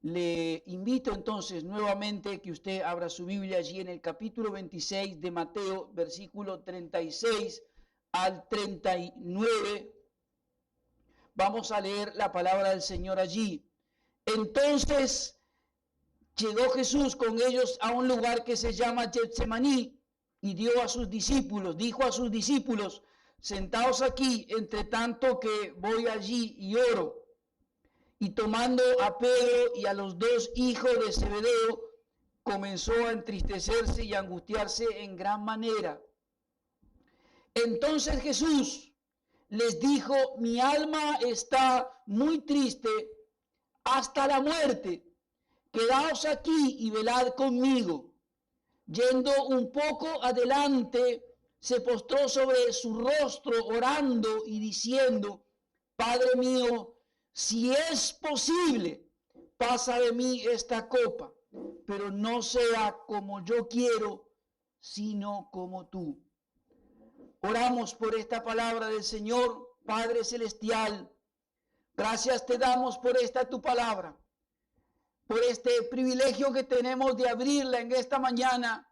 Le invito entonces nuevamente que usted abra su Biblia allí en el capítulo 26 de Mateo, versículo 36 al 39. Vamos a leer la palabra del Señor allí. Entonces llegó Jesús con ellos a un lugar que se llama Getsemaní y dijo a sus discípulos, sentaos aquí, entre tanto que voy allí y oro. Y tomando a Pedro y a los dos hijos de Zebedeo, comenzó a entristecerse y a angustiarse en gran manera. Entonces Jesús les dijo: mi alma está muy triste hasta la muerte. Quedaos aquí y velad conmigo. Yendo un poco adelante, se postró sobre su rostro orando y diciendo: Padre mío, si es posible, pasa de mí esta copa, pero no sea como yo quiero, sino como tú. Oramos por esta palabra del Señor. Padre celestial, gracias te damos por esta tu palabra, por este privilegio que tenemos de abrirla en esta mañana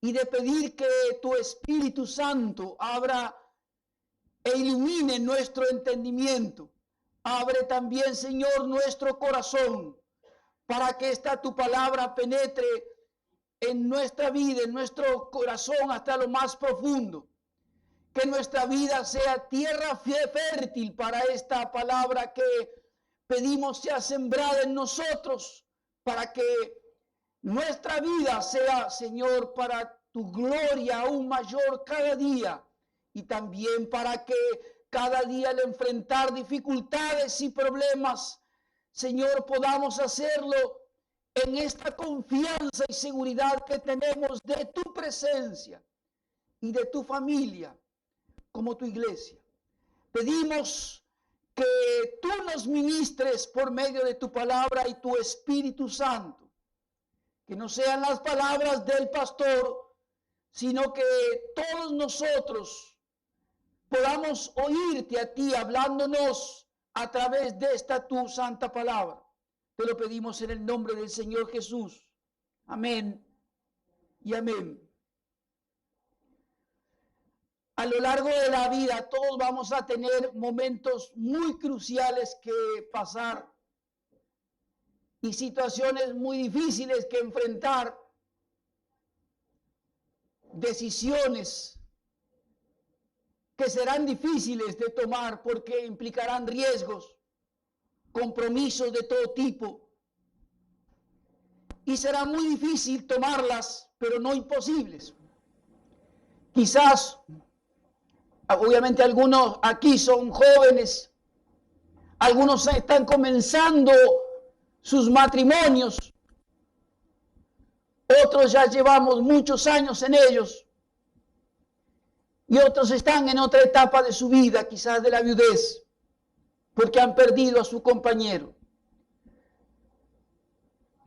y de pedir que tu Espíritu Santo abra e ilumine nuestro entendimiento. Abre también, Señor, nuestro corazón para que esta tu palabra penetre en nuestra vida, en nuestro corazón hasta lo más profundo. Que nuestra vida sea tierra fértil para esta palabra que pedimos sea sembrada en nosotros, para que nuestra vida sea, Señor, para tu gloria aún mayor cada día, y también para que cada día al enfrentar dificultades y problemas, Señor, podamos hacerlo en esta confianza y seguridad que tenemos de tu presencia y de tu familia como tu iglesia. Pedimos que tú nos ministres por medio de tu palabra y tu Espíritu Santo. Que no sean las palabras del pastor, sino que todos nosotros podamos oírte a ti hablándonos a través de esta tu santa palabra. Te lo pedimos en el nombre del Señor Jesús. Amén y amén. A lo largo de la vida todos vamos a tener momentos muy cruciales que pasar y situaciones muy difíciles que enfrentar, decisiones que serán difíciles de tomar porque implicarán riesgos, compromisos de todo tipo, y será muy difícil tomarlas, pero no imposibles. Quizás, obviamente algunos aquí son jóvenes, algunos están comenzando sus matrimonios, otros ya llevamos muchos años en ellos, y otros están en otra etapa de su vida, quizás de la viudez, porque han perdido a su compañero.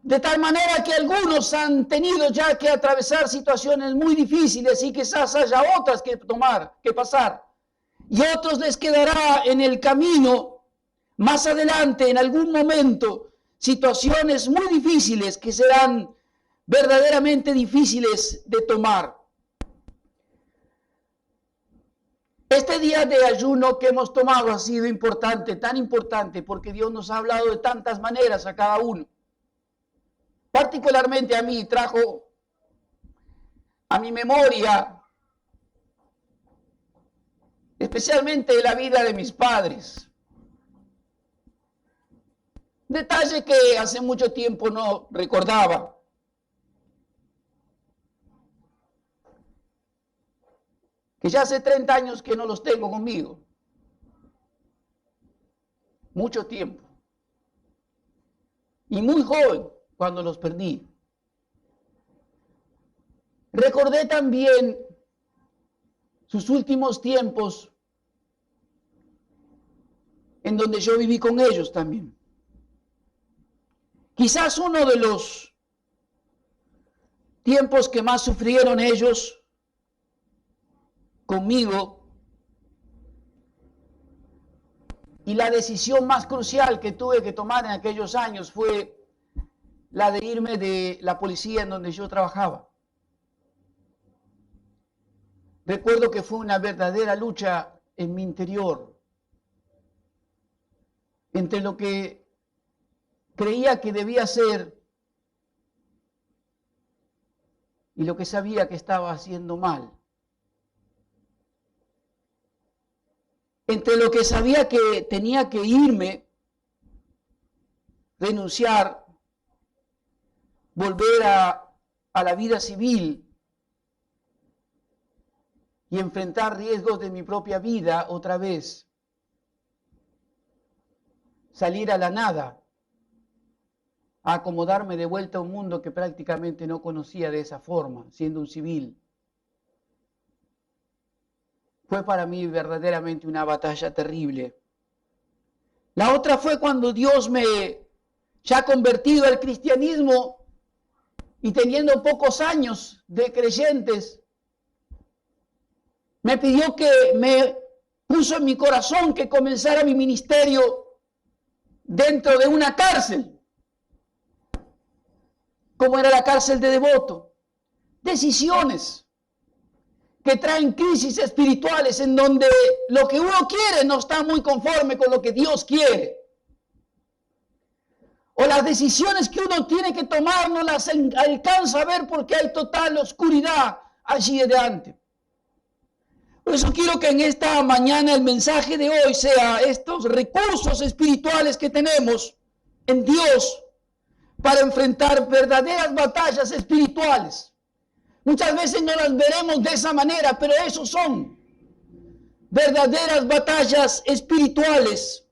De tal manera que algunos han tenido ya que atravesar situaciones muy difíciles y quizás haya otras que pasar. Y a otros les quedará en el camino, más adelante, en algún momento, situaciones muy difíciles que serán verdaderamente difíciles de tomar. Este día de ayuno que hemos tomado ha sido importante, tan importante, porque Dios nos ha hablado de tantas maneras a cada uno. Particularmente a mí trajo a mi memoria, especialmente la vida de mis padres. Detalle que hace mucho tiempo no recordaba. Que ya hace 30 años que no los tengo conmigo. Mucho tiempo. Y muy joven cuando los perdí. Recordé también sus últimos tiempos en donde yo viví con ellos también. Quizás uno de los tiempos que más sufrieron ellos conmigo Y la decisión más crucial que tuve que tomar en aquellos años fue la de irme de la policía en donde yo trabajaba. Recuerdo que fue una verdadera lucha en mi interior entre lo que creía que debía hacer y lo que sabía que estaba haciendo mal. Entre lo que sabía que tenía que irme, renunciar, volver a la vida civil y enfrentar riesgos de mi propia vida otra vez. Salir a la nada, a acomodarme de vuelta a un mundo que prácticamente no conocía de esa forma, siendo un civil. Fue para mí verdaderamente una batalla terrible. La otra fue cuando Dios me, ya convertido al cristianismo y teniendo pocos años de creyentes, me pidió me puso en mi corazón que comenzara mi ministerio dentro de una cárcel, como era la cárcel de Devoto. Decisiones que traen crisis espirituales en donde lo que uno quiere no está muy conforme con lo que Dios quiere. O las decisiones que uno tiene que tomar no las alcanza a ver porque hay total oscuridad allí delante. Por eso quiero que en esta mañana el mensaje de hoy sea estos recursos espirituales que tenemos en Dios para enfrentar verdaderas batallas espirituales. Muchas veces no las veremos de esa manera, pero esos son verdaderas batallas espirituales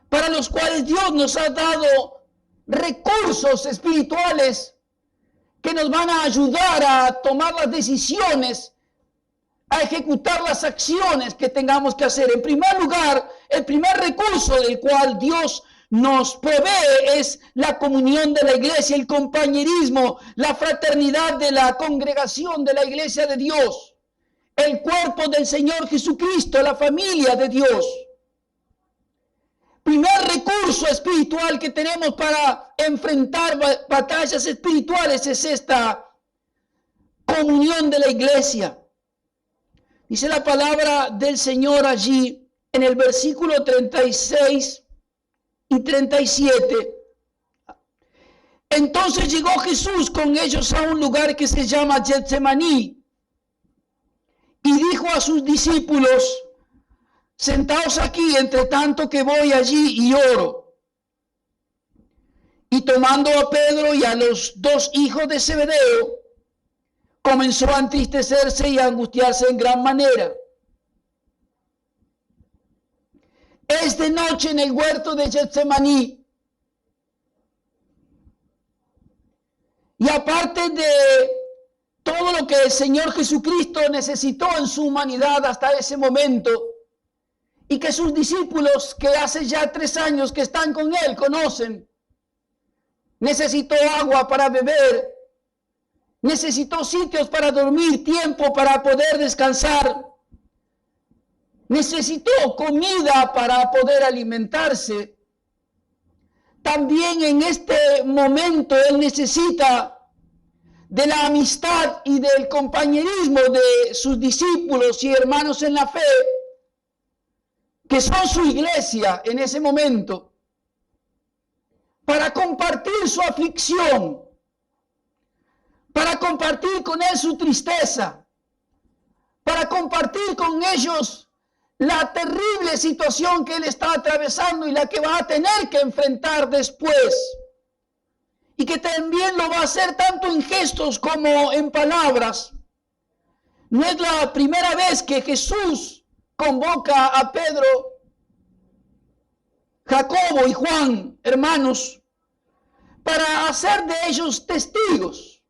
para los cuales Dios nos ha dado recursos espirituales que nos van a ayudar a tomar las decisiones, a ejecutar las acciones que tengamos que hacer. En primer lugar, el primer recurso del cual Dios nos provee es la comunión de la iglesia, el compañerismo, la fraternidad de la congregación de la iglesia de Dios, el cuerpo del Señor Jesucristo, la familia de Dios. Primer recurso espiritual que tenemos para enfrentar batallas espirituales es esta comunión de la iglesia. Dice la palabra del Señor allí en el versículo 36 y 37. Entonces llegó Jesús con ellos a un lugar que se llama Getsemaní y dijo a sus discípulos: sentaos aquí, entre tanto que voy allí y oro. Y tomando a Pedro y a los dos hijos de Zebedeo, comenzó a entristecerse y a angustiarse en gran manera. Es de noche en el huerto de Getsemaní. Y aparte de todo lo que el Señor Jesucristo necesitó en su humanidad hasta ese momento, y que sus discípulos, que hace ya 3 años que están con Él, conocen, necesitó agua para beber, necesitó sitios para dormir, tiempo para poder descansar, necesitó comida para poder alimentarse. También en este momento Él necesita de la amistad y del compañerismo de sus discípulos y hermanos en la fe, que son su iglesia en ese momento, para compartir su aflicción, para compartir con Él su tristeza, para compartir con ellos la terrible situación que Él está atravesando y la que va a tener que enfrentar después. Y que también lo va a hacer tanto en gestos como en palabras. No es la primera vez que Jesús convoca a Pedro, Jacobo y Juan, hermanos, para hacer de ellos testigos.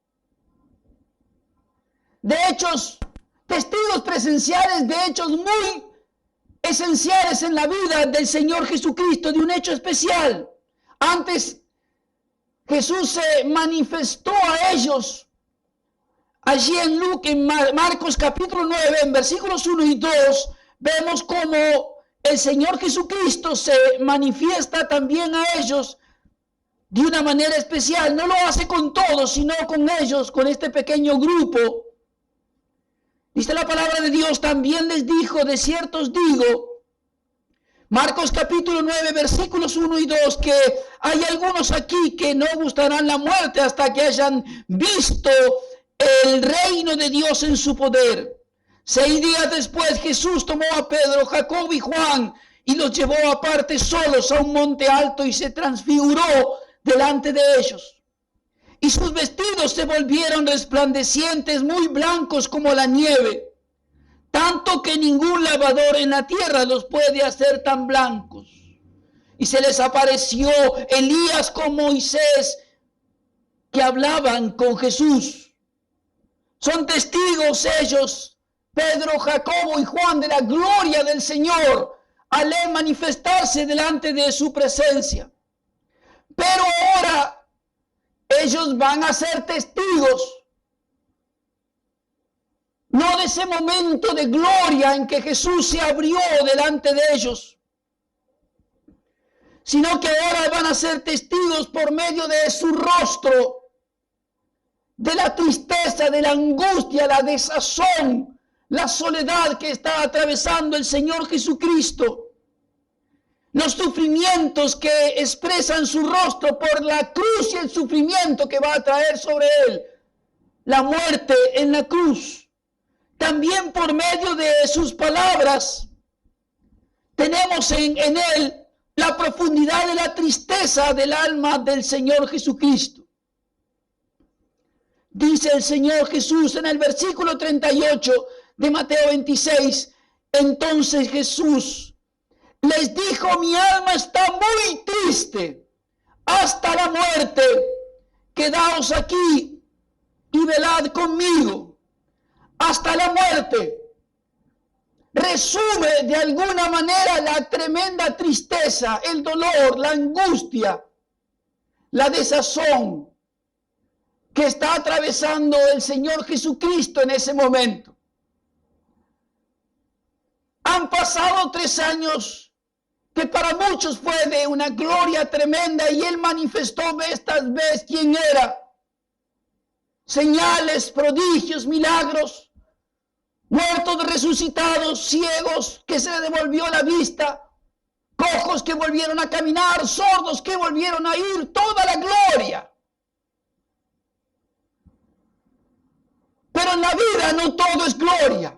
De hechos, testigos presenciales de hechos muy esenciales en la vida del Señor Jesucristo, de un hecho especial. Antes Jesús se manifestó a ellos allí en Marcos capítulo 9, en versículos 1 y 2, vemos cómo el Señor Jesucristo se manifiesta también a ellos de una manera especial. No lo hace con todos, sino con ellos, con este pequeño grupo. Dice la palabra de Dios, también les dijo, de cierto os digo, Marcos capítulo 9, versículos 1 y 2, que hay algunos aquí que no gustarán la muerte hasta que hayan visto el reino de Dios en su poder. 6 días después Jesús tomó a Pedro, Jacobo y Juan y los llevó aparte solos a un monte alto y se transfiguró delante de ellos. Y sus vestidos se volvieron resplandecientes, muy blancos como la nieve, tanto que ningún lavador en la tierra los puede hacer tan blancos. Y se les apareció Elías con Moisés, que hablaban con Jesús. Son testigos ellos, Pedro, Jacobo y Juan, de la gloria del Señor al manifestarse delante de su presencia. Pero ahora ellos van a ser testigos, no de ese momento de gloria en que Jesús se abrió delante de ellos, sino que ahora van a ser testigos por medio de su rostro, de la tristeza, de la angustia, la desazón, la soledad que está atravesando el Señor Jesucristo. Los sufrimientos que expresan su rostro por la cruz y el sufrimiento que va a traer sobre él, la muerte en la cruz. También por medio de sus palabras tenemos en él la profundidad de la tristeza del alma del Señor Jesucristo. Dice el Señor Jesús en el versículo 38 de Mateo 26, entonces Jesús les dijo, mi alma está muy triste hasta la muerte, quedaos aquí y velad conmigo. Hasta la muerte. Resume de alguna manera la tremenda tristeza, el dolor, la angustia, la desazón que está atravesando el Señor Jesucristo en ese momento. Han pasado 3 años que para muchos fue de una gloria tremenda y Él manifestó vez tras vez quién era. Señales, prodigios, milagros. Muertos resucitados, ciegos que se le devolvió la vista, cojos que volvieron a caminar, sordos que volvieron a oír, toda la gloria. Pero en la vida no todo es gloria.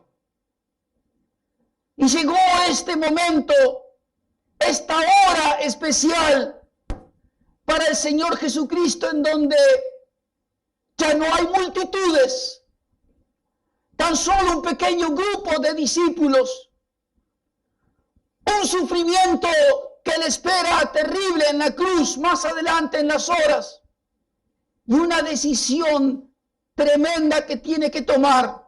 Y llegó este momento, esta hora especial para el Señor Jesucristo en donde ya no hay multitudes. Tan solo un pequeño grupo de discípulos, un sufrimiento que le espera terrible en la cruz más adelante en las horas y una decisión tremenda que tiene que tomar.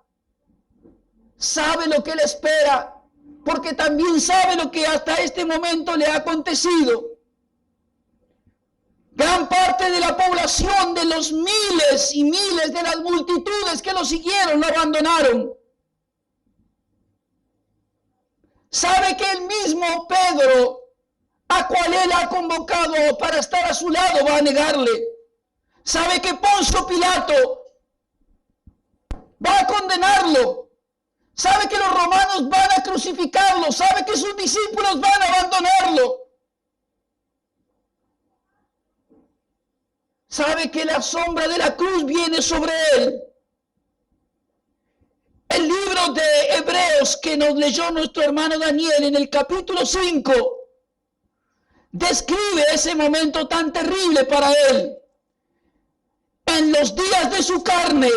Sabe lo que le espera porque también sabe lo que hasta este momento le ha acontecido. Gran parte de la población, de los miles y miles de las multitudes que lo siguieron, lo abandonaron. Sabe que el mismo Pedro, a cual él ha convocado para estar a su lado, va a negarle. Sabe que Poncio Pilato va a condenarlo. Sabe que los romanos van a crucificarlo. Sabe que sus discípulos van a abandonarlo. Sabe que la sombra de la cruz viene sobre él. El libro de Hebreos que nos leyó nuestro hermano Daniel en el capítulo 5 describe ese momento tan terrible para él. En los días de su carne,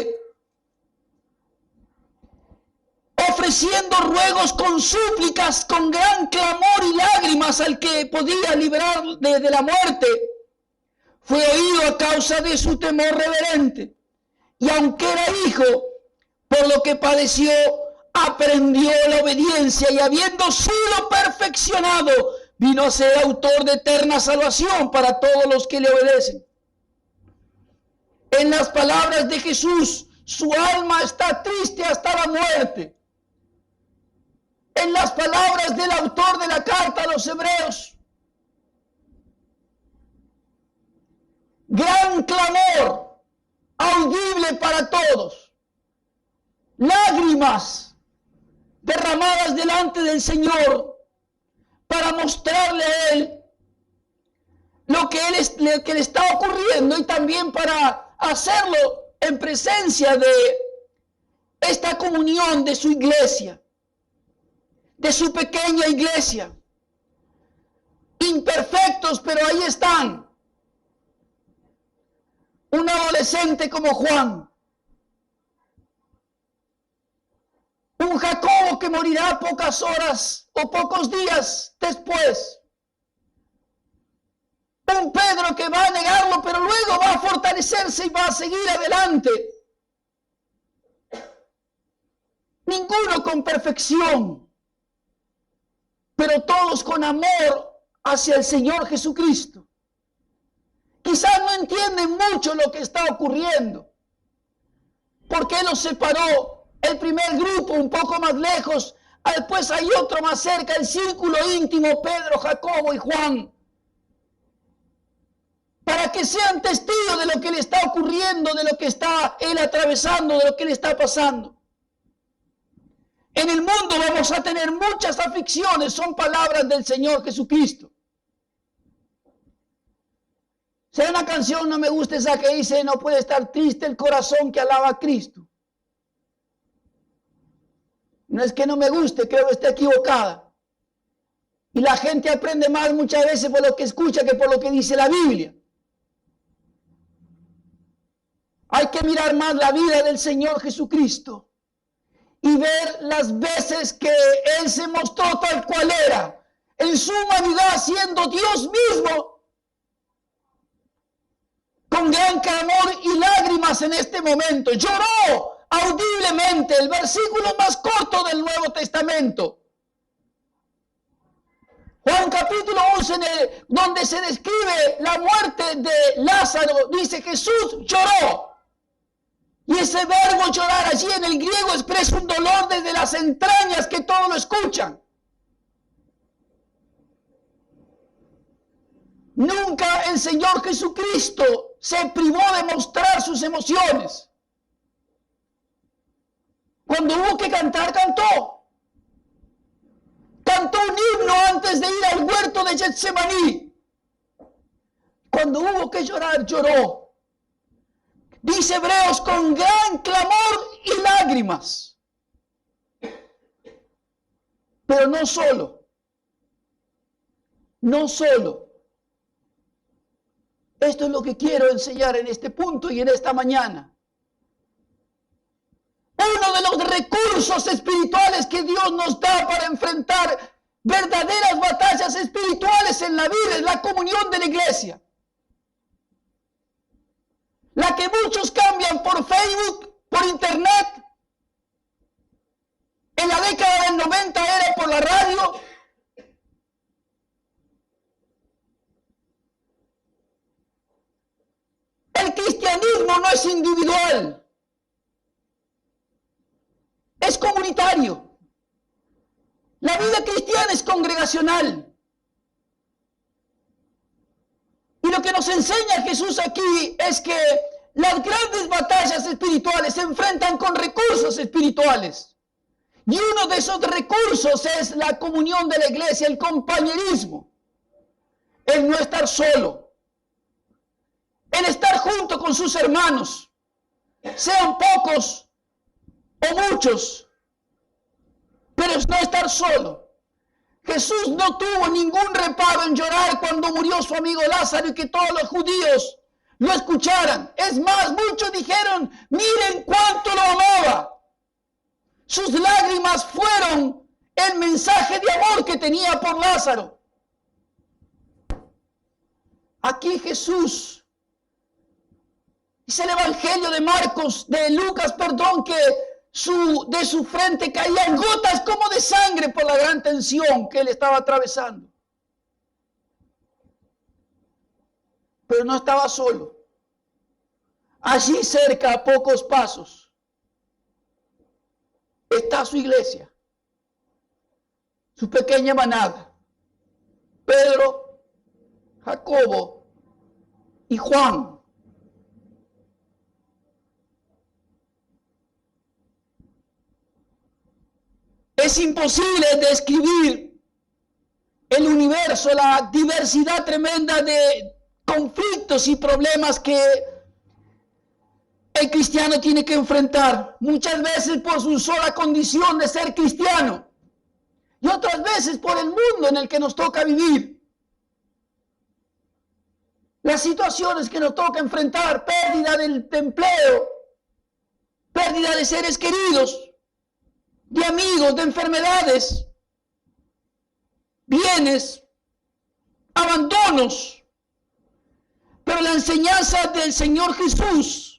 ofreciendo ruegos con súplicas, con gran clamor y lágrimas al que podía librar de la muerte, fue oído a causa de su temor reverente. Y aunque era hijo, por lo que padeció, aprendió la obediencia y habiendo sido perfeccionado, vino a ser autor de eterna salvación para todos los que le obedecen. En las palabras de Jesús, su alma está triste hasta la muerte. en las palabras del autor de la carta a los Hebreos. Gran clamor, audible para todos. Lágrimas derramadas delante del Señor para mostrarle a Él lo que le está ocurriendo y también para hacerlo en presencia de esta comunión de su iglesia, de su pequeña iglesia. Imperfectos, pero ahí están. Un adolescente como Juan. Un Jacobo que morirá pocas horas o pocos días después. Un Pedro que va a negarlo, pero luego va a fortalecerse y va a seguir adelante. Ninguno con perfección, pero todos con amor hacia el Señor Jesucristo. Quizás no entienden mucho lo que está ocurriendo. ¿Por qué los separó el primer grupo un poco más lejos? Después hay otro más cerca, el círculo íntimo, Pedro, Jacobo y Juan. Para que sean testigos de lo que le está ocurriendo, de lo que está él atravesando, de lo que le está pasando. En el mundo vamos a tener muchas aflicciones, son palabras del Señor Jesucristo. Si hay una canción, no me gusta esa que dice, no puede estar triste el corazón que alaba a Cristo. No es que no me guste, creo que esté equivocada. Y la gente aprende más muchas veces por lo que escucha que por lo que dice la Biblia. Hay que mirar más la vida del Señor Jesucristo y ver las veces que Él se mostró tal cual era, en su humanidad siendo Dios mismo, con gran clamor y lágrimas en este momento. Lloró audiblemente, el versículo más corto del Nuevo Testamento. Juan capítulo 11, donde se describe la muerte de Lázaro, dice Jesús lloró. Y ese verbo llorar allí en el griego expresa un dolor desde las entrañas que todos lo escuchan. Nunca el Señor Jesucristo se privó de mostrar sus emociones. Cuando hubo que cantar, cantó. Cantó un himno antes de ir al huerto de Getsemaní. Cuando hubo que llorar, lloró. Dice Hebreos, con gran clamor y lágrimas. Pero no solo. No solo. Esto es lo que quiero enseñar en este punto y en esta mañana. Uno de los recursos espirituales que Dios nos da para enfrentar verdaderas batallas espirituales en la vida es la comunión de la iglesia. La que muchos cambian por Facebook, por internet. En la década del 90 era por la radio. El cristianismo no es individual. Es comunitario. La vida cristiana es congregacional. Y lo que nos enseña Jesús aquí es que las grandes batallas espirituales se enfrentan con recursos espirituales. Y uno de esos recursos es la comunión de la iglesia, el compañerismo. El no estar solo. El estar junto con sus hermanos. Sean pocos o muchos. Pero es no estar solo. Jesús no tuvo ningún reparo en llorar cuando murió su amigo Lázaro y que todos los judíos lo escucharan. Es más, muchos dijeron, miren cuánto lo amaba. Sus lágrimas fueron el mensaje de amor que tenía por Lázaro. Aquí Jesús, dice el Evangelio de Lucas, que de su frente caían gotas como de sangre por la gran tensión que él estaba atravesando. Pero no estaba solo. Allí cerca, a pocos pasos, está su iglesia. su pequeña manada, Pedro, Jacobo y Juan. Es imposible describir el universo, la diversidad tremenda de conflictos y problemas que el cristiano tiene que enfrentar, muchas veces por su sola condición de ser cristiano y otras veces por el mundo en el que nos toca vivir. Las situaciones que nos toca enfrentar, pérdida del empleo, pérdida de seres queridos, de amigos, de enfermedades, bienes, abandonos. Pero la enseñanza del Señor Jesús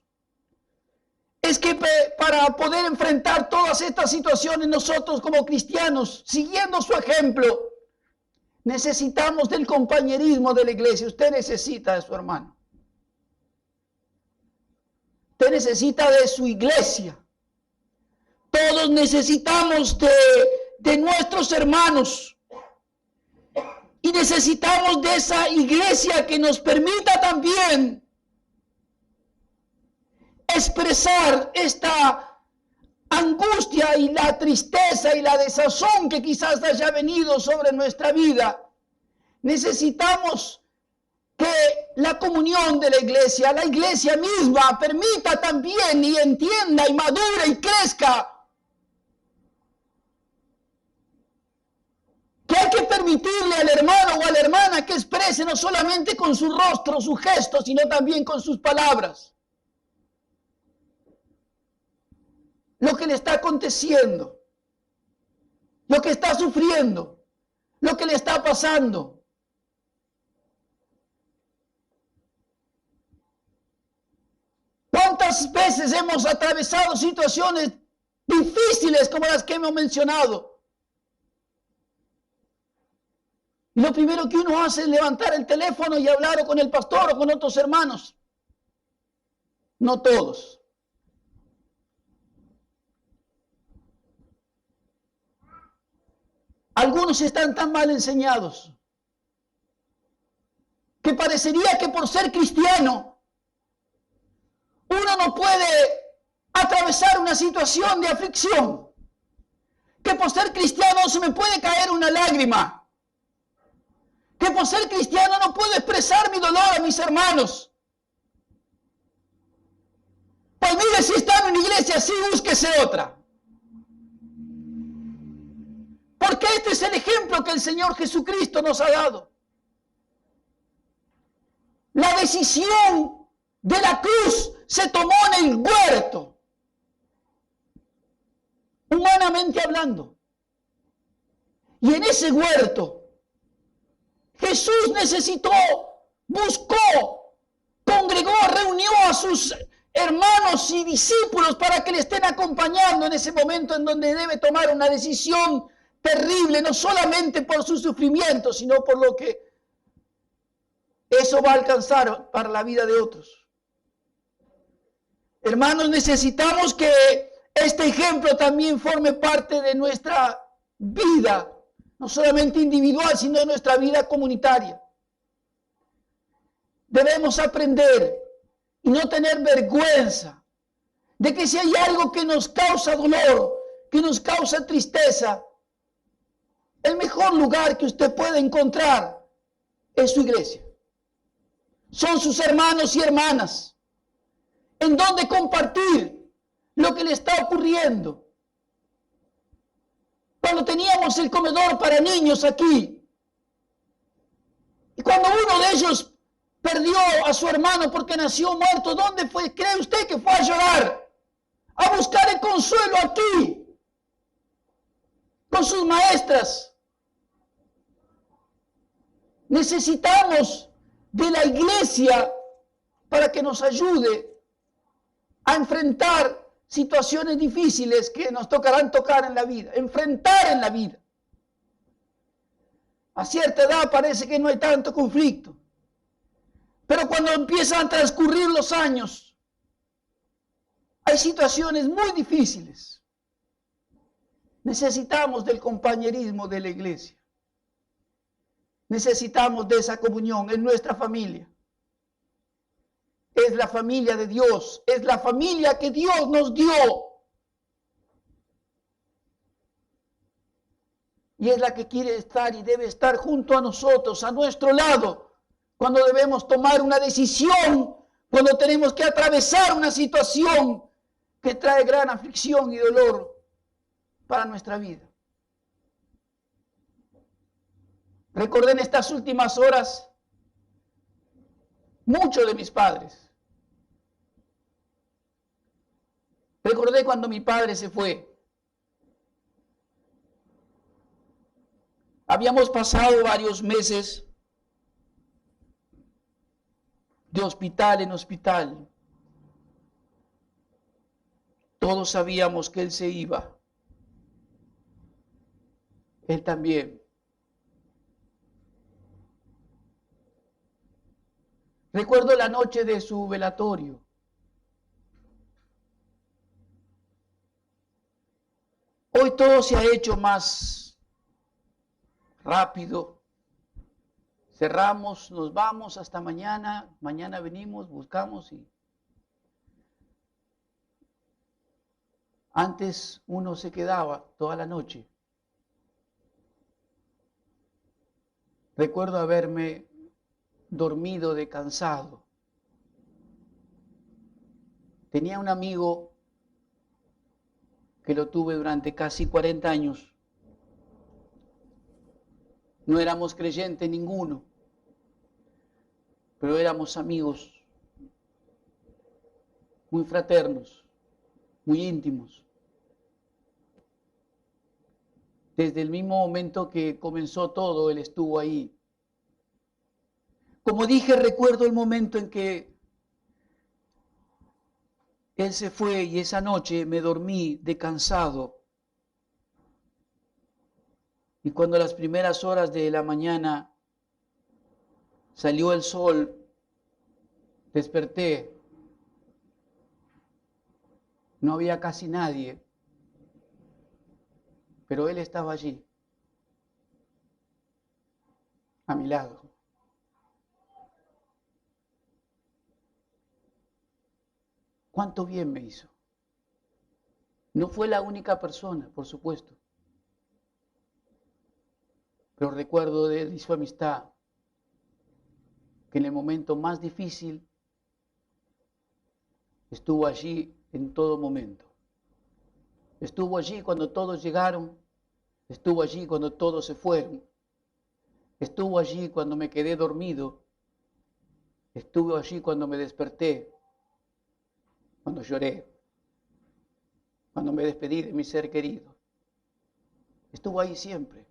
es que para poder enfrentar todas estas situaciones, nosotros como cristianos, siguiendo su ejemplo, necesitamos del compañerismo de la iglesia. Usted necesita de su hermano. Usted necesita de su iglesia. Todos necesitamos de nuestros hermanos. Y necesitamos de esa iglesia que nos permita también expresar esta angustia y la tristeza y la desazón que quizás haya venido sobre nuestra vida. Necesitamos que la comunión de la iglesia misma, permita también y entienda y madure y crezca. Que hay que permitirle al hermano o a la hermana que exprese no solamente con su rostro, su gesto, sino también con sus palabras lo que le está aconteciendo, lo que está sufriendo, lo que le está pasando. ¿Cuántas veces hemos atravesado situaciones difíciles como las que hemos mencionado? Y lo primero que uno hace es levantar el teléfono y hablar con el pastor o con otros hermanos. No todos. Algunos están tan mal enseñados que parecería que por ser cristiano uno no puede atravesar una situación de aflicción, que por ser cristiano no se me puede caer una lágrima, que por ser cristiano no puedo expresar mi dolor a mis hermanos. Pues mire, si está en una iglesia así, búsquese otra. Porque este es el ejemplo que el Señor Jesucristo nos ha dado. La decisión de la cruz se tomó en el huerto, humanamente hablando. Y en ese huerto, Jesús necesitó, buscó, congregó, reunió a sus hermanos y discípulos para que le estén acompañando en ese momento en donde debe tomar una decisión terrible, no solamente por su sufrimiento, sino por lo que eso va a alcanzar para la vida de otros. Hermanos, necesitamos que este ejemplo también forme parte de nuestra vida, no solamente individual, sino de nuestra vida comunitaria. Debemos aprender y no tener vergüenza de que si hay algo que nos causa dolor, que nos causa tristeza, el mejor lugar que usted puede encontrar es su iglesia. Son sus hermanos y hermanas, en donde compartir lo que le está ocurriendo. Cuando teníamos el comedor para niños aquí, y cuando uno de ellos perdió a su hermano porque nació muerto, ¿dónde fue? ¿Cree usted que fue a llorar? A buscar el consuelo aquí, con sus maestras. Necesitamos de la iglesia para que nos ayude a enfrentar situaciones difíciles que nos tocarán tocar en la vida, enfrentar en la vida. A cierta edad parece que no hay tanto conflicto, pero cuando empiezan a transcurrir los años, hay situaciones muy difíciles. Necesitamos del compañerismo de la iglesia. Necesitamos de esa comunión en nuestra familia. Es la familia de Dios, es la familia que Dios nos dio. Y es la que quiere estar y debe estar junto a nosotros, a nuestro lado, cuando debemos tomar una decisión, cuando tenemos que atravesar una situación que trae gran aflicción y dolor para nuestra vida. Recordé en estas últimas horas mucho de mis padres. Recordé cuando mi padre se fue. Habíamos pasado varios meses de hospital en hospital. Todos sabíamos que él se iba. Él también. Recuerdo la noche de su velatorio. Hoy todo se ha hecho más rápido. Cerramos, nos vamos hasta mañana. Mañana venimos, buscamos y... Antes uno se quedaba toda la noche. Recuerdo haberme dormido de cansado. Tenía un amigo que lo tuve durante casi 40 años. No éramos creyentes ninguno, pero éramos amigos muy fraternos, muy íntimos. Desde el mismo momento que comenzó todo, él estuvo ahí. Como dije, recuerdo el momento en que él se fue y esa noche me dormí de cansado. Y cuando a las primeras horas de la mañana salió el sol, desperté. No había casi nadie, pero él estaba allí, a mi lado. ¿Cuánto bien me hizo? No fue la única persona, por supuesto. Pero recuerdo de él y su amistad, que en el momento más difícil estuvo allí en todo momento. Estuvo allí cuando todos llegaron, estuvo allí cuando todos se fueron, estuvo allí cuando me quedé dormido, estuvo allí cuando me desperté, cuando lloré, cuando me despedí de mi ser querido. Estuvo ahí siempre.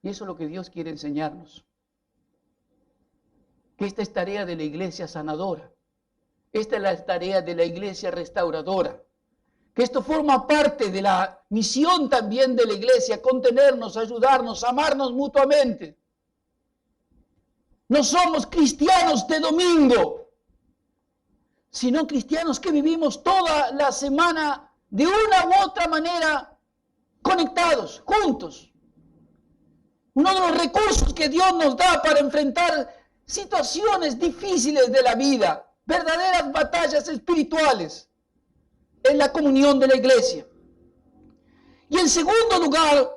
Y eso es lo que Dios quiere enseñarnos. Que esta es tarea de la iglesia sanadora. Esta es la tarea de la iglesia restauradora. Que esto forma parte de la misión también de la iglesia, contenernos, ayudarnos, amarnos mutuamente. No somos cristianos de domingo, sino cristianos que vivimos toda la semana de una u otra manera conectados, juntos. Uno de los recursos que Dios nos da para enfrentar situaciones difíciles de la vida, verdaderas batallas espirituales, es la comunión de la iglesia. Y en segundo lugar,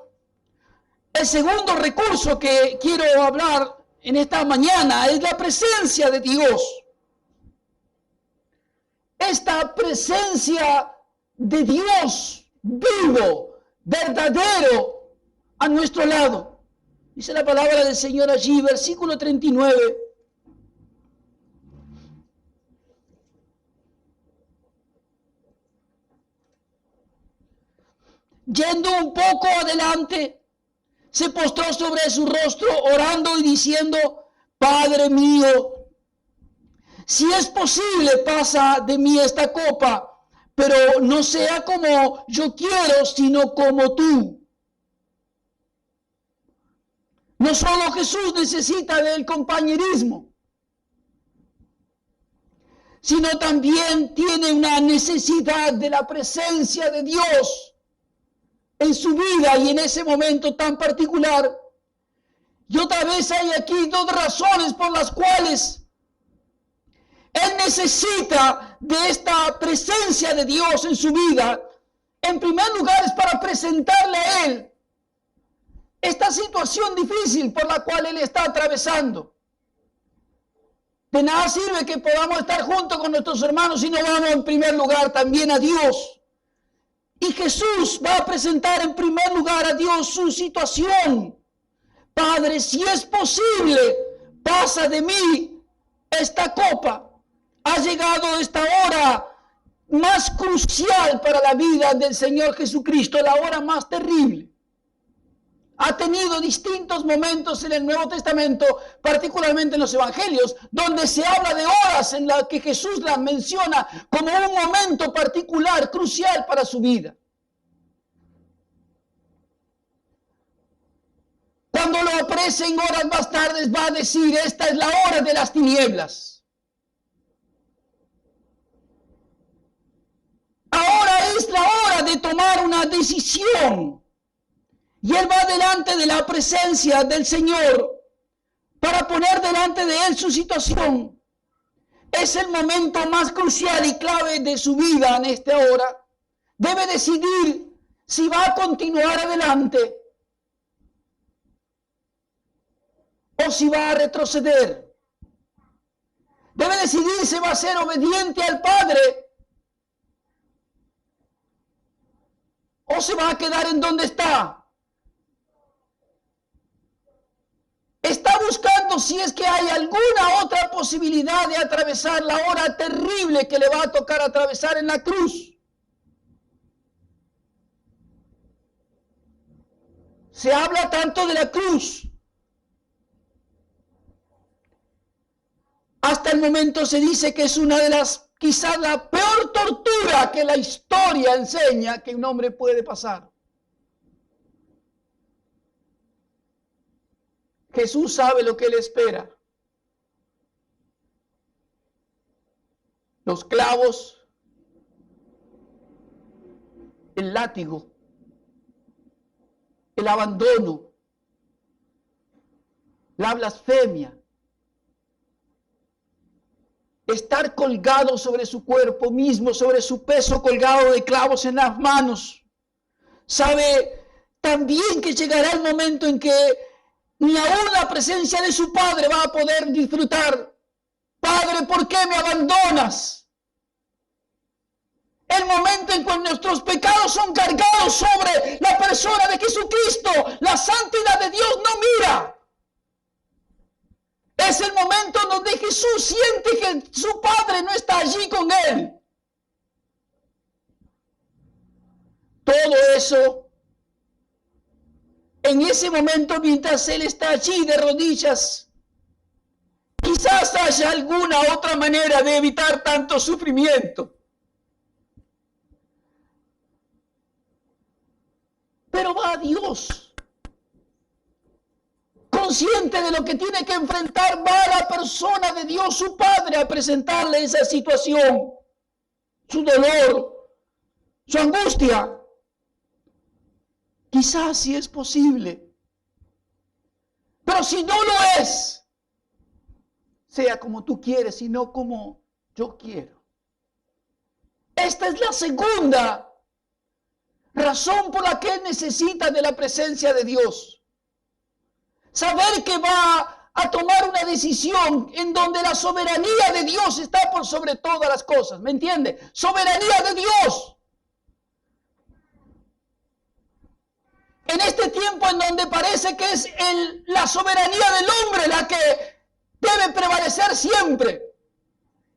el segundo recurso que quiero hablar en esta mañana es la presencia de Dios. Esta presencia de Dios vivo, verdadero, a nuestro lado. Dice la palabra del Señor allí, versículo 39. Yendo un poco adelante, se postró sobre su rostro, orando y diciendo: Padre mío, si es posible, pasa de mí esta copa, pero no sea como yo quiero, sino como tú. No solo Jesús necesita del compañerismo, sino también tiene una necesidad de la presencia de Dios. en su vida y en ese momento tan particular. Y otra vez hay aquí dos razones por las cuales él necesita de esta presencia de Dios en su vida. En primer lugar es para presentarle a él esta situación difícil por la cual él está atravesando. De nada sirve que podamos estar juntos con nuestros hermanos si no vamos en primer lugar también a Dios. Y Jesús va a presentar en primer lugar a Dios su situación. Padre, si es posible, pasa de mí esta copa. Ha llegado esta hora más crucial para la vida del Señor Jesucristo, la hora más terrible. Ha tenido distintos momentos en el Nuevo Testamento, particularmente en los Evangelios, donde se habla de horas en las que Jesús las menciona como un momento particular, crucial para su vida. Cuando lo apresen horas más tarde, va a decir, esta es la hora de las tinieblas. Ahora es la hora de tomar una decisión. Y él va delante de la presencia del Señor para poner delante de él su situación. Es el momento más crucial y clave de su vida en esta hora. Debe decidir si va a continuar adelante o si va a retroceder. Debe decidir si va a ser obediente al Padre o se va a quedar en donde está. Está buscando si es que hay alguna otra posibilidad de atravesar la hora terrible que le va a tocar atravesar en la cruz. Se habla tanto de la cruz. Hasta el momento se dice que es una de las, quizás la peor tortura que la historia enseña que un hombre puede pasar. Jesús sabe lo que le espera. Los clavos, el látigo, el abandono, la blasfemia, estar colgado sobre su cuerpo mismo, sobre su peso colgado de clavos en las manos. Sabe también que llegará el momento en que ni aún la presencia de su Padre va a poder disfrutar. Padre, ¿por qué me abandonas? El momento en que nuestros pecados son cargados sobre la persona de Jesucristo, la santidad de Dios no mira. Es el momento donde Jesús siente que su Padre no está allí con él. Todo eso, en ese momento, mientras él está allí de rodillas, quizás haya alguna otra manera de evitar tanto sufrimiento. Pero va a Dios, consciente de lo que tiene que enfrentar, va a la persona de Dios, su Padre, a presentarle esa situación, su dolor, su angustia. Quizás sí es posible, pero si no lo es, sea como tú quieres y no como yo quiero. Esta es la segunda razón por la que él necesita de la presencia de Dios. Saber que va a tomar una decisión en donde la soberanía de Dios está por sobre todas las cosas. ¿Me entiende? Soberanía de Dios. En este tiempo en donde parece que es la soberanía del hombre la que debe prevalecer siempre.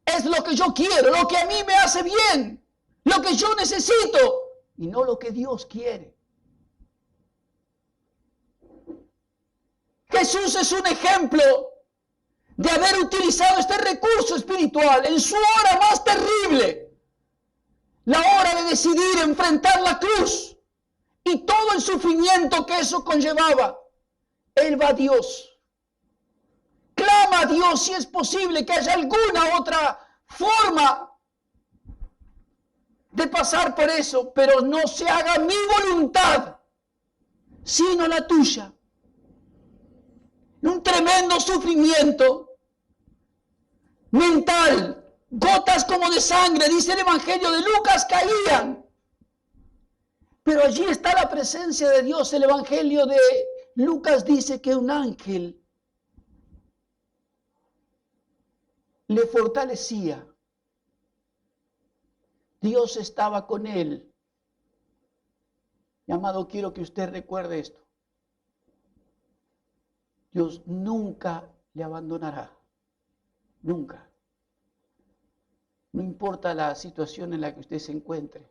Es lo que yo quiero, lo que a mí me hace bien, lo que yo necesito y no lo que Dios quiere. Jesús es un ejemplo de haber utilizado este recurso espiritual en su hora más terrible, la hora de decidir enfrentar la cruz y todo el sufrimiento que eso conllevaba. Él va a Dios, clama a Dios si es posible que haya alguna otra forma de pasar por eso, pero no se haga mi voluntad, sino la tuya. Un tremendo sufrimiento mental, gotas como de sangre, dice el Evangelio de Lucas, caían. Pero allí está la presencia de Dios. El Evangelio de Lucas dice que un ángel le fortalecía. Dios estaba con él. Mi amado, quiero que usted recuerde esto. Dios nunca le abandonará. Nunca. No importa la situación en la que usted se encuentre.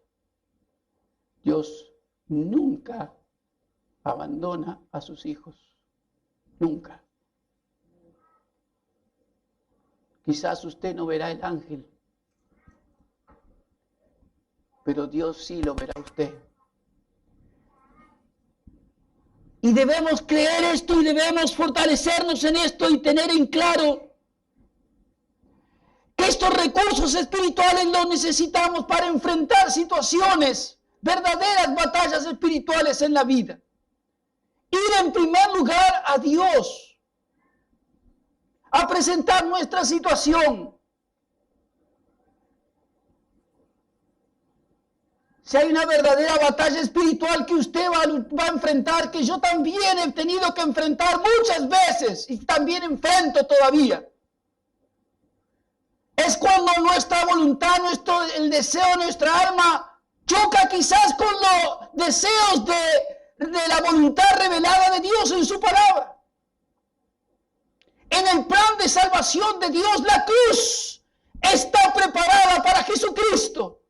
Dios nunca abandona a sus hijos. Nunca. Quizás usted no verá el ángel, pero Dios sí lo verá a usted. Y debemos creer esto y debemos fortalecernos en esto y tener en claro que estos recursos espirituales los necesitamos para enfrentar situaciones, verdaderas batallas espirituales en la vida. Ir en primer lugar a Dios, a presentar nuestra situación. Si hay una verdadera batalla espiritual que usted va a enfrentar, que yo también he tenido que enfrentar muchas veces y también enfrento todavía, es cuando nuestra voluntad, el deseo de nuestra alma choca quizás con los deseos de la voluntad revelada de Dios en su palabra. En el plan de salvación de Dios, la cruz está preparada para Jesucristo.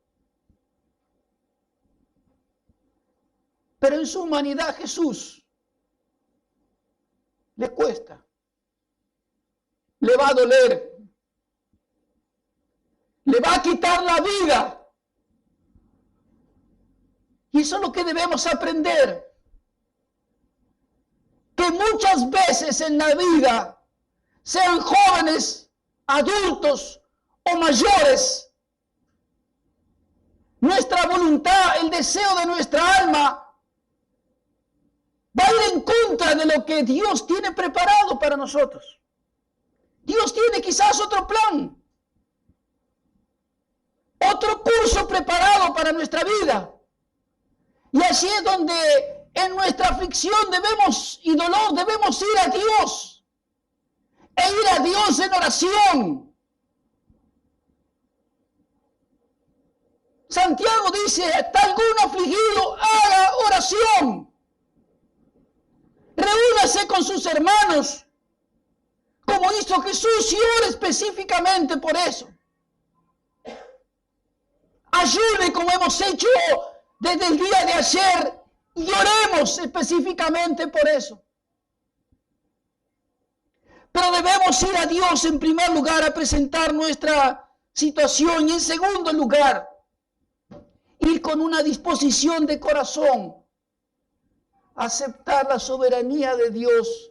Pero en su humanidad Jesús le cuesta, le va a doler, le va a quitar la vida. Y eso es lo que debemos aprender. Que muchas veces en la vida, sean jóvenes, adultos o mayores, nuestra voluntad, el deseo de nuestra alma, va a ir en contra de lo que Dios tiene preparado para nosotros. Dios tiene quizás otro plan, otro curso preparado para nuestra vida. Y así es donde en nuestra aflicción y dolor debemos ir a Dios. E ir a Dios en oración. Santiago dice, está algún afligido, haga oración. Reúnase con sus hermanos, como hizo Jesús, y ore específicamente por eso. Ayune como hemos hecho desde el día de ayer y oremos específicamente por eso. Pero debemos ir a Dios en primer lugar a presentar nuestra situación y en segundo lugar ir con una disposición de corazón a aceptar la soberanía de Dios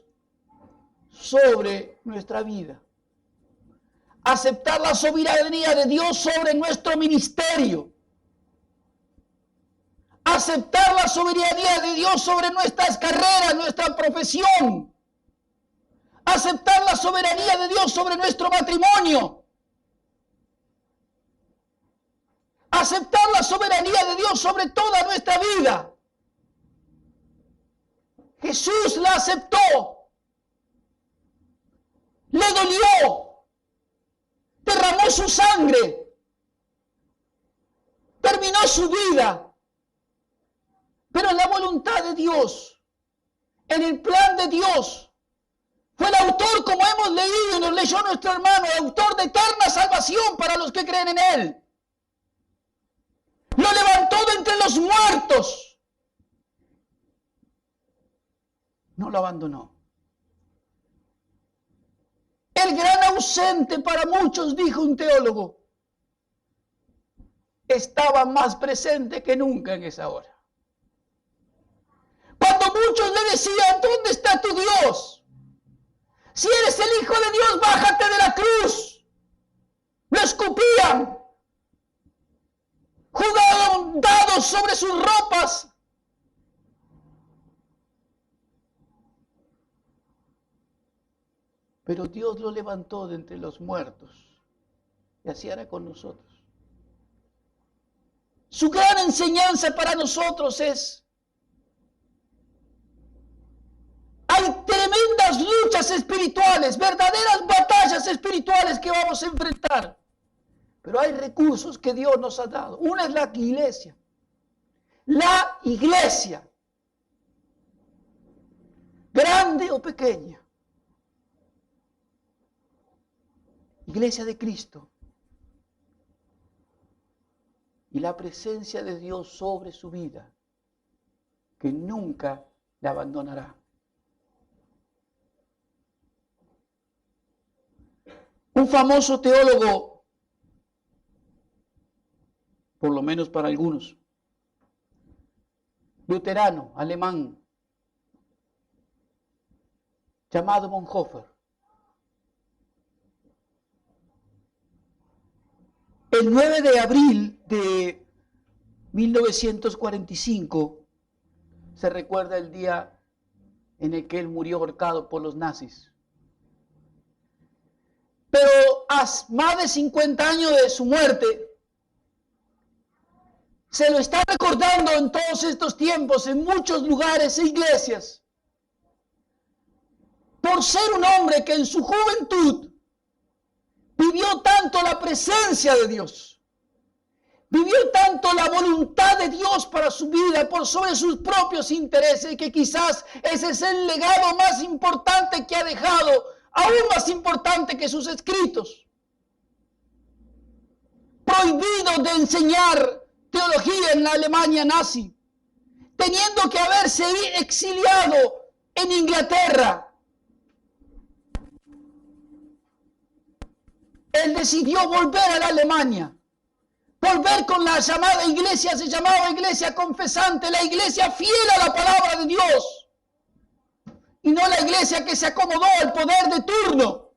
sobre nuestra vida. Aceptar la soberanía de Dios sobre nuestro ministerio. Aceptar la soberanía de Dios sobre nuestras carreras, nuestra profesión. Aceptar la soberanía de Dios sobre nuestro matrimonio. Aceptar la soberanía de Dios sobre toda nuestra vida. Jesús la aceptó. Le dolió. Derramó su sangre. Terminó su vida. Pero en la voluntad de Dios, en el plan de Dios, fue el autor, como hemos leído y nos leyó nuestro hermano, el autor de eterna salvación para los que creen en Él. Lo levantó de entre los muertos. No lo abandonó. El gran ausente para muchos, dijo un teólogo, estaba más presente que nunca en esa hora. Cuando muchos le decían, ¿dónde está tu Dios? Si eres el Hijo de Dios, bájate de la cruz. Lo escupían. Jugaban dados sobre sus ropas. pero Dios lo levantó de entre los muertos. Y así hará con nosotros. Su gran enseñanza para nosotros es: hay tremendas luchas espirituales, verdaderas batallas espirituales que vamos a enfrentar. Pero hay recursos que Dios nos ha dado. Una es la iglesia. La iglesia, grande o pequeña, iglesia de Cristo, y la presencia de Dios sobre su vida, que nunca la abandonará. Un famoso teólogo, por lo menos para algunos, luterano, alemán, llamado Bonhoeffer, el 9 de abril de 1945 se recuerda el día en el que él murió ahorcado por los nazis. Pero a más de 50 años de su muerte, se lo está recordando en todos estos tiempos, en muchos lugares e iglesias, por ser un hombre que en su juventud vivió tanto la presencia de Dios, vivió tanto la voluntad de Dios para su vida por sobre sus propios intereses, que quizás ese es el legado más importante que ha dejado, aún más importante que sus escritos. Prohibido de enseñar teología en la Alemania nazi, teniendo que haberse exiliado en Inglaterra. Él decidió volver a la Alemania, volver con la llamada iglesia, se llamaba iglesia confesante, la iglesia fiel a la palabra de Dios, y no la iglesia que se acomodó al poder de turno.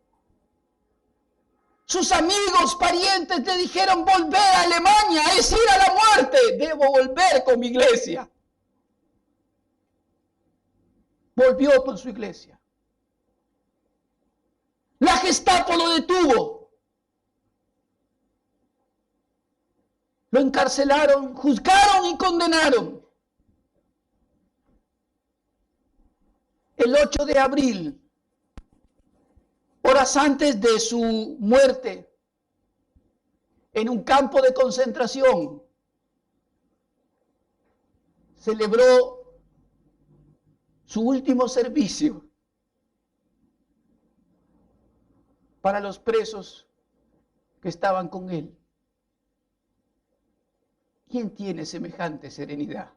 Sus amigos, parientes le dijeron: volver a Alemania es ir a la muerte, debo volver con mi iglesia. Volvió con su iglesia. La Gestapo lo detuvo. Lo encarcelaron, juzgaron y condenaron. El 8 de abril, horas antes de su muerte, en un campo de concentración, celebró su último servicio para los presos que estaban con él. ¿Quién tiene semejante serenidad?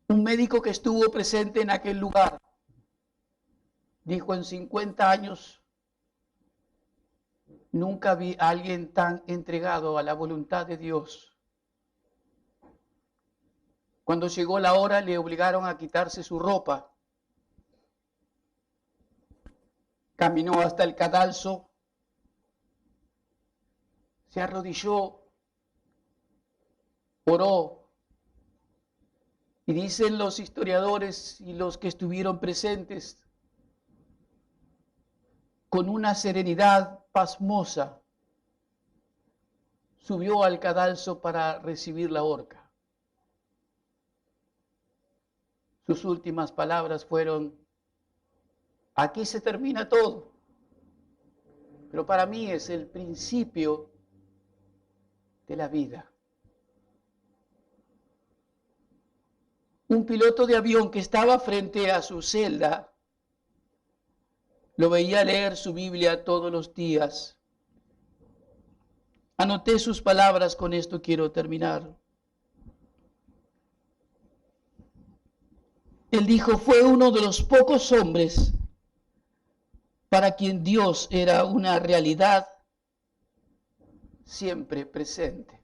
Un médico que estuvo presente en aquel lugar dijo: en 50 años nunca vi a alguien tan entregado a la voluntad de Dios. Cuando llegó la hora, le obligaron a quitarse su ropa. Caminó hasta el cadalso, se arrodilló, oró, y dicen los historiadores y los que estuvieron presentes, con una serenidad pasmosa, subió al cadalso para recibir la horca. Sus últimas palabras fueron: aquí se termina todo, pero para mí es el principio de la vida. Un piloto de avión que estaba frente a su celda lo veía leer su Biblia todos los días. Anoté sus palabras, con esto quiero terminar. Él dijo: fue uno de los pocos hombres para quien Dios era una realidad siempre presente,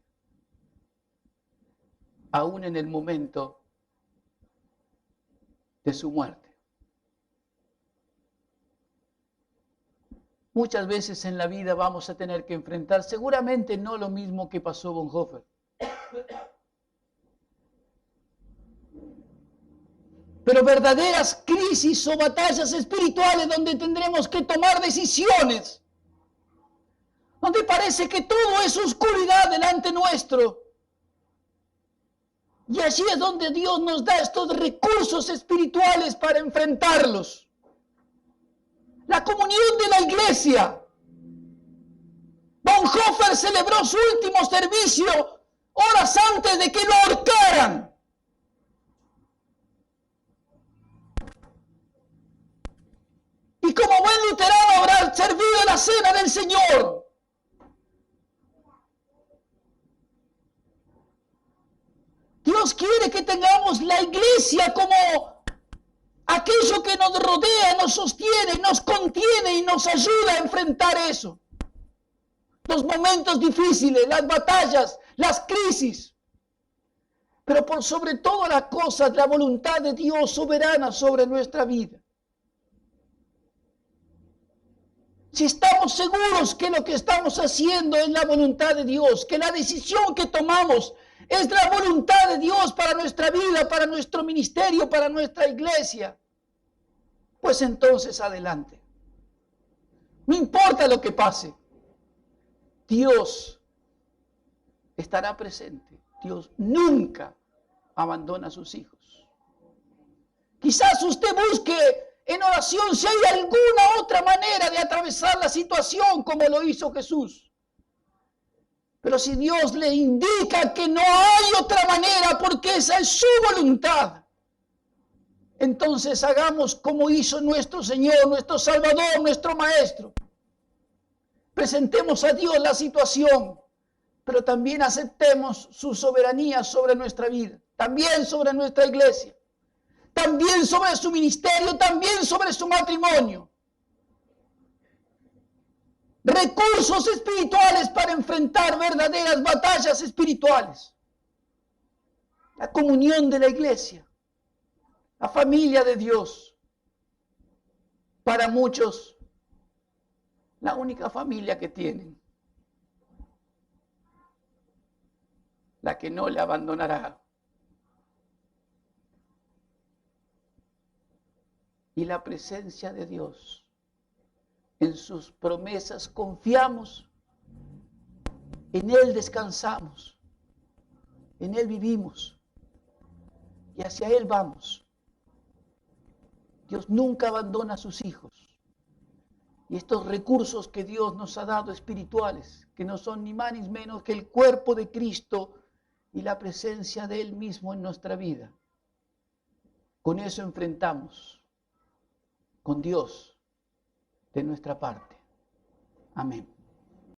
aún en el momento de su muerte. Muchas veces en la vida vamos a tener que enfrentar, seguramente no lo mismo que pasó Bonhoeffer, pero verdaderas crisis o batallas espirituales donde tendremos que tomar decisiones, donde parece que todo es oscuridad delante nuestro. Y allí es donde Dios nos da estos recursos espirituales para enfrentarlos. La comunión de la iglesia. Bonhoeffer celebró su último servicio horas antes de que lo ahorcaran. Y como buen luterano habrá servido la cena del Señor. Dios quiere que tengamos la iglesia como aquello que nos rodea, nos sostiene, nos contiene y nos ayuda a enfrentar eso. Los momentos difíciles, las batallas, las crisis. Pero por sobre todas las cosas, la voluntad de Dios soberana sobre nuestra vida. Si estamos seguros que lo que estamos haciendo es la voluntad de Dios, que la decisión que tomamos es la voluntad de Dios para nuestra vida, para nuestro ministerio, para nuestra iglesia, pues entonces adelante. No importa lo que pase, Dios estará presente. Dios nunca abandona a sus hijos. Quizás usted busque en oración si hay alguna otra manera de atravesar la situación como lo hizo Jesús. Pero si Dios le indica que no hay otra manera porque esa es su voluntad, entonces hagamos como hizo nuestro Señor, nuestro Salvador, nuestro Maestro. Presentemos a Dios la situación, pero también aceptemos su soberanía sobre nuestra vida, también sobre nuestra iglesia, también sobre su ministerio, también sobre su matrimonio. Recursos espirituales para enfrentar verdaderas batallas espirituales. La comunión de la iglesia, la familia de Dios. Para muchos, la única familia que tienen, la que no le abandonará. Y la presencia de Dios. En sus promesas confiamos, en Él descansamos, en Él vivimos y hacia Él vamos. Dios nunca abandona a sus hijos. Y estos recursos que Dios nos ha dado espirituales, que no son ni más ni menos que el cuerpo de Cristo y la presencia de Él mismo en nuestra vida, con eso enfrentamos con Dios de nuestra parte. Amén.